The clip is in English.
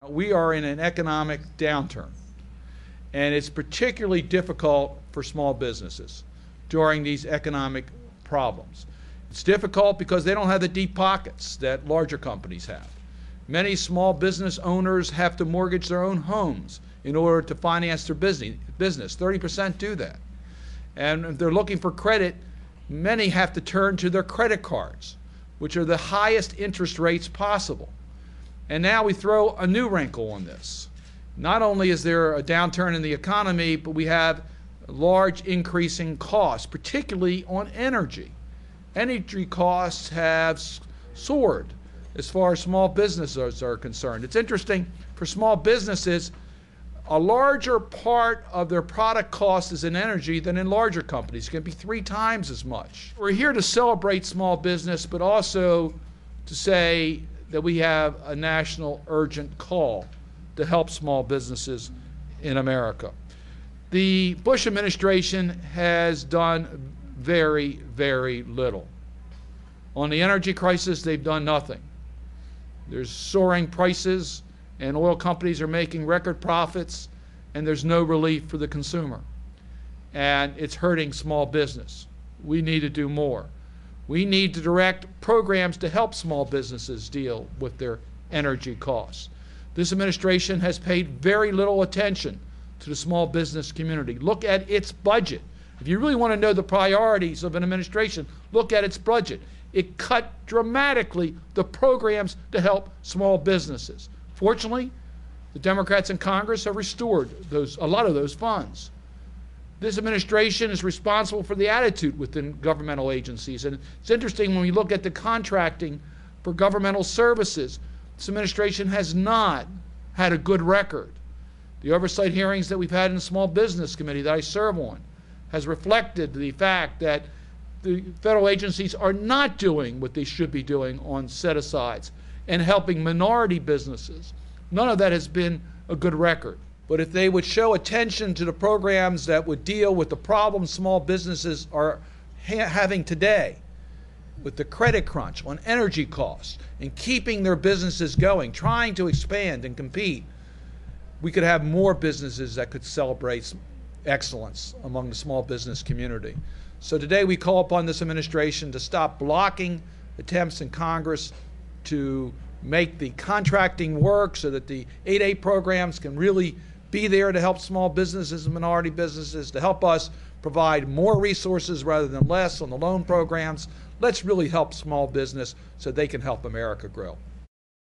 We are in an economic downturn, and it's particularly difficult for small businesses during these economic problems. It's difficult because they don't have the deep pockets that larger companies have. Many small business owners have to mortgage their own homes in order to finance their business. 30% do that. And if they're looking for credit, many have to turn to their credit cards, which are the highest interest rates possible. And now we throw a new wrinkle on this. Not only is there a downturn in the economy, but we have large increasing costs, particularly on energy. Energy costs have soared as far as small businesses are concerned. It's interesting, for small businesses, a larger part of their product cost is in energy than in larger companies. It can be 3 times as much. We're here to celebrate small business, but also to say that we have a national urgent call to help small businesses in America. The Bush administration has done very, very little. On the energy crisis, they've done nothing. There's soaring prices, and oil companies are making record profits, and there's no relief for the consumer. And it's hurting small business. We need to do more. We need to direct programs to help small businesses deal with their energy costs. This administration has paid very little attention to the small business community. Look at its budget. If you really want to know the priorities of an administration, look at its budget. It cut dramatically the programs to help small businesses. Fortunately, the Democrats in Congress have restored a lot of those funds. This administration is responsible for the attitude within governmental agencies. And it's interesting when we look at the contracting for governmental services, this administration has not had a good record. The oversight hearings that we've had in the Small Business Committee that I serve on has reflected the fact that the federal agencies are not doing what they should be doing on set-asides and helping minority businesses. None of that has been a good record. But if they would show attention to the programs that would deal with the problems small businesses are having today, with the credit crunch on energy costs and keeping their businesses going, trying to expand and compete, we could have more businesses that could celebrate excellence among the small business community. So today we call upon this administration to stop blocking attempts in Congress to make the contracting work so that the 8A programs can really be there to help small businesses and minority businesses, to help us provide more resources rather than less on the loan programs. Let's really help small business so they can help America grow.